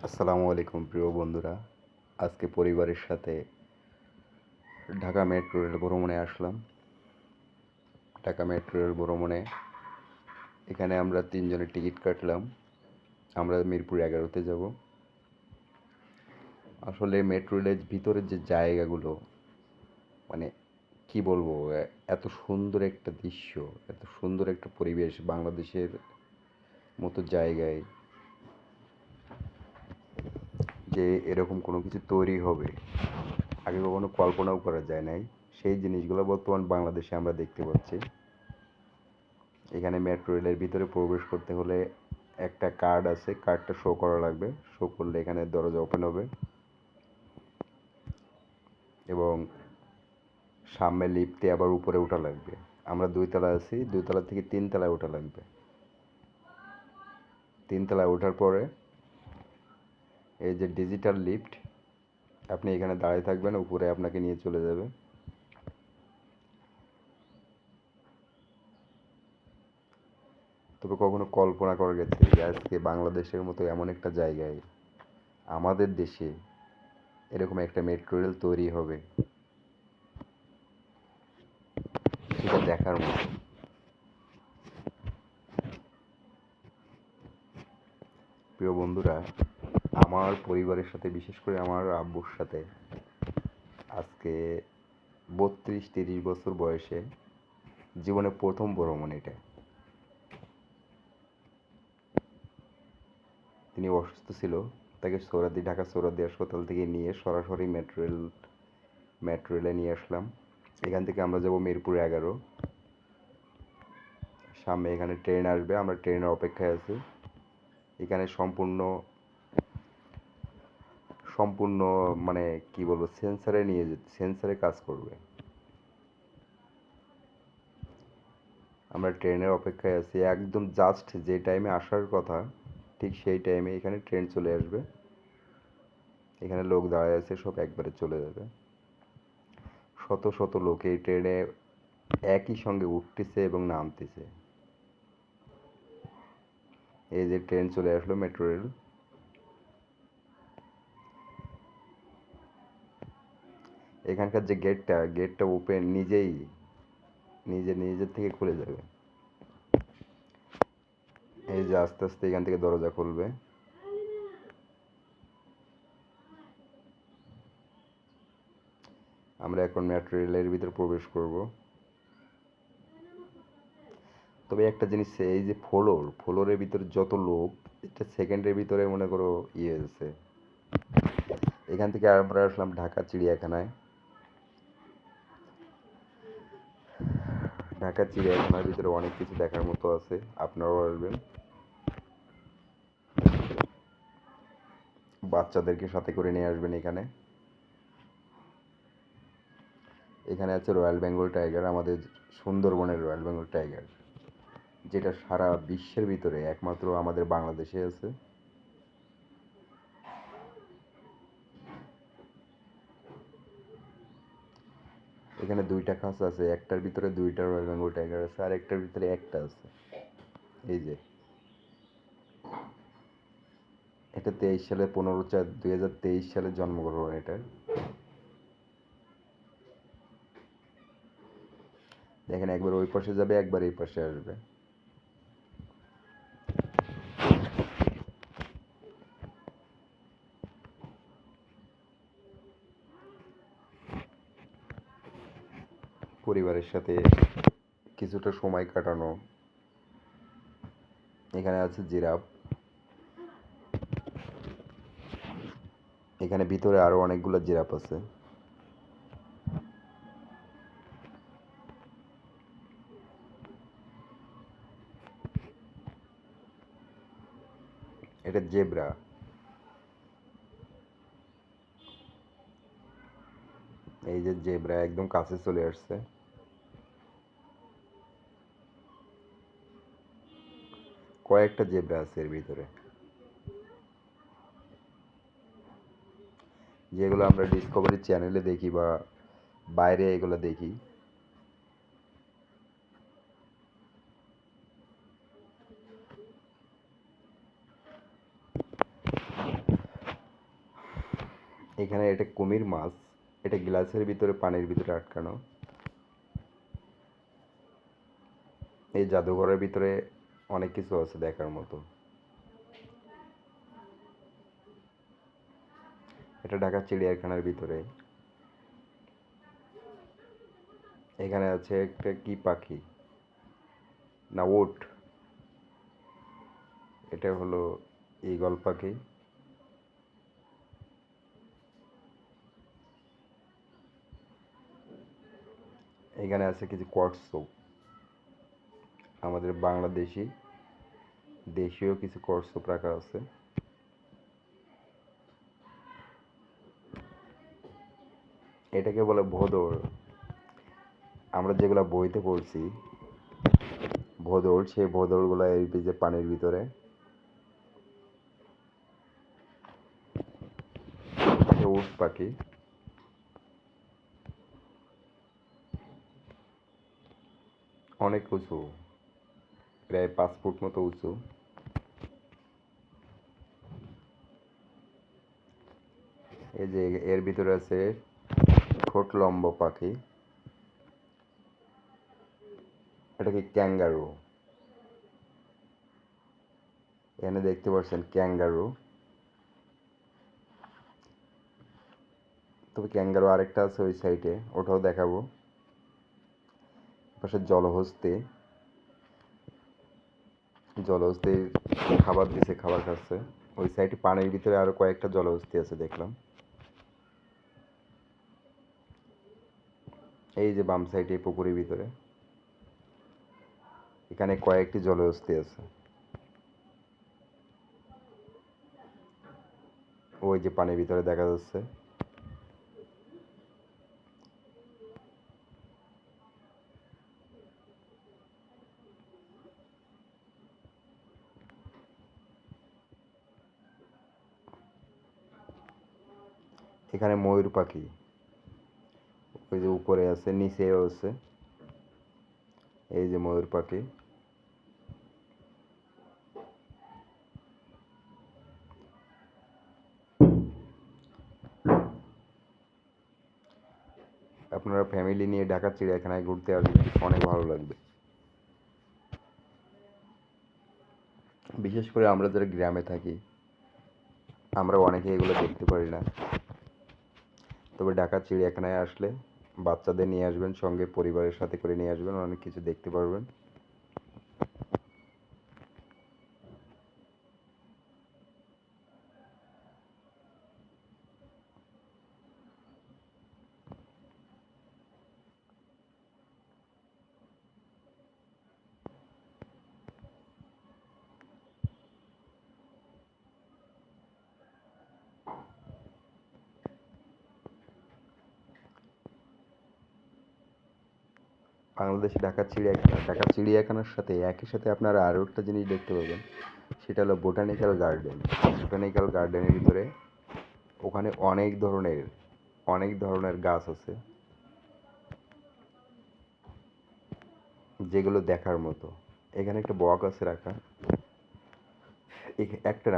আসসালামু আলাইকুম প্রিয় বন্ধুরা। আজকে পরিবারের সাথে ঢাকা মেট্রো রেল ভ্রমণে আসলাম। ঢাকা মেট্রো রেল ভ্রমণে এখানে আমরা তিনজনের টিকিট কাটলাম। আমরা মিরপুর 11-তে যাব। আসলে মেট্রো রেলের ভিতরের যে জায়গাগুলো, মানে কি বলবো, এত সুন্দর একটা দৃশ্য, এত সুন্দর একটা পরিবেশ, বাংলাদেশের মতো জায়গায় যে এরকম কোনো কিছু তৈরি হবে আগে কখনো কল্পনাও করা যায় নাই। সেই জিনিসগুলো বর্তমান বাংলাদেশে আমরা দেখতে পাচ্ছি। এখানে মেট্রো রেলের ভিতরে প্রবেশ করতে হলে একটা কার্ড আছে, কার্ডটা শো করা লাগবে। শো করলে এখানে দরজা ওপেন হবে এবং সামনে লিফটে আবার উপরে ওঠা লাগবে। আমরা 2 তলা আছি, 2 তলা থেকে 3 তলায় ওঠা লাগবে। 3 তলায় ওঠার পরে এই যে ডিজিটাল লিফট, আপনি এখানে দাঁড়িয়ে থাকবেন, উপরে আপনাকে নিয়ে চলে যাবে। তবে কখনো কল্পনা করা গেছে যে আজকে বাংলাদেশের মতো এমন একটা জায়গায় আমাদের দেশে এরকম একটা মেট্রো রেল তৈরি হবে, সেটা দেখার মতো। প্রিয় বন্ধুরা, আমার পরিবারের সাথে, বিশেষ করে আমার আব্বুর সাথে আজকে 32-30 বছর বয়সে জীবনে প্রথম ভ্রমণ এটা। তিনি অসুস্থ ছিল, তাকে ঢাকা সোহরাওয়ার্দী হাসপাতাল থেকে নিয়ে সরাসরি মেট্রো রেলে নিয়ে আসলাম। এখান থেকে আমরা যাব মিরপুর 11। সামনে এখানে ট্রেন আসবে, আমরা ট্রেনের অপেক্ষায় আছি। এখানে সম্পূর্ণ সম্পূর্ণ মানে কি বলবো, সেন্সারে কাজ করবে। আমরা ট্রেনের অপেক্ষায় আছি, একদম জাস্ট যে টাইমে আসার কথা ঠিক সেই টাইমে এখানে ট্রেন চলে আসবে। এখানে লোক দাঁড়ায় আছে, সব একবারে চলে যাবে। শত শত লোক এই ট্রেনে একই সঙ্গে উঠতেছে এবং নামতেছে। এই যে ট্রেন চলে আসলো, মেট্রো রেল। এখানকার যে গেটটা ওপেন, নিজের থেকে খুলে যাবে। এই যে আস্তে আস্তে এখান থেকে দরজা খুলবে। আমরা এখন মেট্রো রেলের ভিতর প্রবেশ করব। তবে একটা জিনিস, এই যে ফ্লোরের ভিতরে যত লোক, এটা সেকেন্ডের ভিতরে মনে করো ইয়ে হয়েছে। এখান থেকে আমরা আসলাম ঢাকা চিড়িয়াখানায়। ঢাকা চিড়িয়াখানার ভিতরে অনেক কিছু দেখার মতো আছে, আপনারাও আসবেন। বাচ্চাদেরকে সাথে করে নিয়ে আসবেন। এখানে এখানে আছে রয়্যাল বেঙ্গল টাইগার, আমাদের সুন্দরবনের রয়্যাল বেঙ্গল টাইগার, যেটা সারা বিশ্বের ভিতরে একমাত্র আমাদের বাংলাদেশে আছে। এখানে 2টা খাঁচা আছে, একটার ভিতরে 2টা রয়্যাল বেঙ্গল টাইগার আছে, আর একটার ভিতরে একটা আছে। এই যে এটা 23 সালে 15/4/2023 জন্মগ্রহণ এটার। দেখেন, একবার ওই পাশে যাবে, একবার এই পাশে আসবে। পরিবারের সাথে কিছুটা সময় কাটানো। এখানে আছে জিরাফ। এখানে ভিতরে আরো অনেকগুলো জিরাফ আছে। এটা জেব্রা। এই যে জেব্রা একদম কাছে চলে আসছে। কয়েকটা জেব্রা আছে এর ভিতরে, যেগুলো আমরা ডিসকভারি চ্যানেলে দেখি বা বাইরে এগুলো দেখি। এখানে এটা কুমির মাছ, এটা গ্লাসের ভিতরে পানির ভিতরে আটকানো। এই জাদুঘরের ভিতরে অনেক কিছু আছে দেখার মতো। এটা ঢাকা চিড়িয়াখানার ভিতরে। এখানে আছে একটা কি পাখি, না উট, এটা হলো ঈগল পাখি। এখানে আছে কিছু কচ্ছপ, আমাদের বাংলাদেশি দেশীয় কিছু কচ্ছপ রাখা আছে। এটাকে বলে ভোঁদড়। আমরা যেগুলো বইতে পড়ছি ভোঁদড়, সেই ভোঁদড়গুলো এই যে পানির ভিতরে। এটা উট পাখি, অনেক উঁচু, প্রায় 5 ফুট মতো উঁচু। এই যে এর ভিতরে আছে ঠোঁট লম্বা পাখি, এটা কি ক্যাঙ্গারু। এখানে দেখতে পাচ্ছেন ক্যাঙ্গারু। তবে ক্যাঙ্গারু আরেকটা আছে ওই সাইডে, ওটাও দেখাবো। পাশে জলহস্তি, জলহস্তি খাবার দিছে, খাবার খাচ্ছে। ওই সাইডে পানির ভিতরে আরো কয়েকটা জলহস্তি আছে দেখলাম। এই যে বাম সাইডে পুকুরের ভিতরে এখানে কয়েকটি জলহস্তি আছে। ওই যে পানির ভিতরে দেখা যাচ্ছে। এখানে ময়ূর পাখি, ওই যে উপরে আছে, নিচেও আছে। এই যে ময়ূর পাখি। আপনারা ফ্যামিলি নিয়ে ঢাকা চিড়িয়াখানায় ঘুরতে আসবেন, অনেক ভালো লাগবে। বিশেষ করে আমরা যারা গ্রামে থাকি, আমরা অনেকে এগুলো দেখতে পারি না। তবে ঢাকা চিড়িয়াখানায় আসলে বাচ্চাদের নিয়ে আসবেন, সঙ্গে পরিবারের সাথে করে নিয়ে আসবেন, অনেক কিছু দেখতে পারবেন। বাংলাদেশে ঢাকা চিড়িয়াখানার সাথে একই সাথে আপনারা আরও একটা জিনিস দেখতে পাবেন, সেটা হলো বোটানিক্যাল গার্ডেন। বোটানিক্যাল গার্ডেনের ভিতরে ওখানে অনেক ধরনের গাছ আছে, যেগুলো দেখার মতো। এখানে একটা বক আছে রাখা, একটা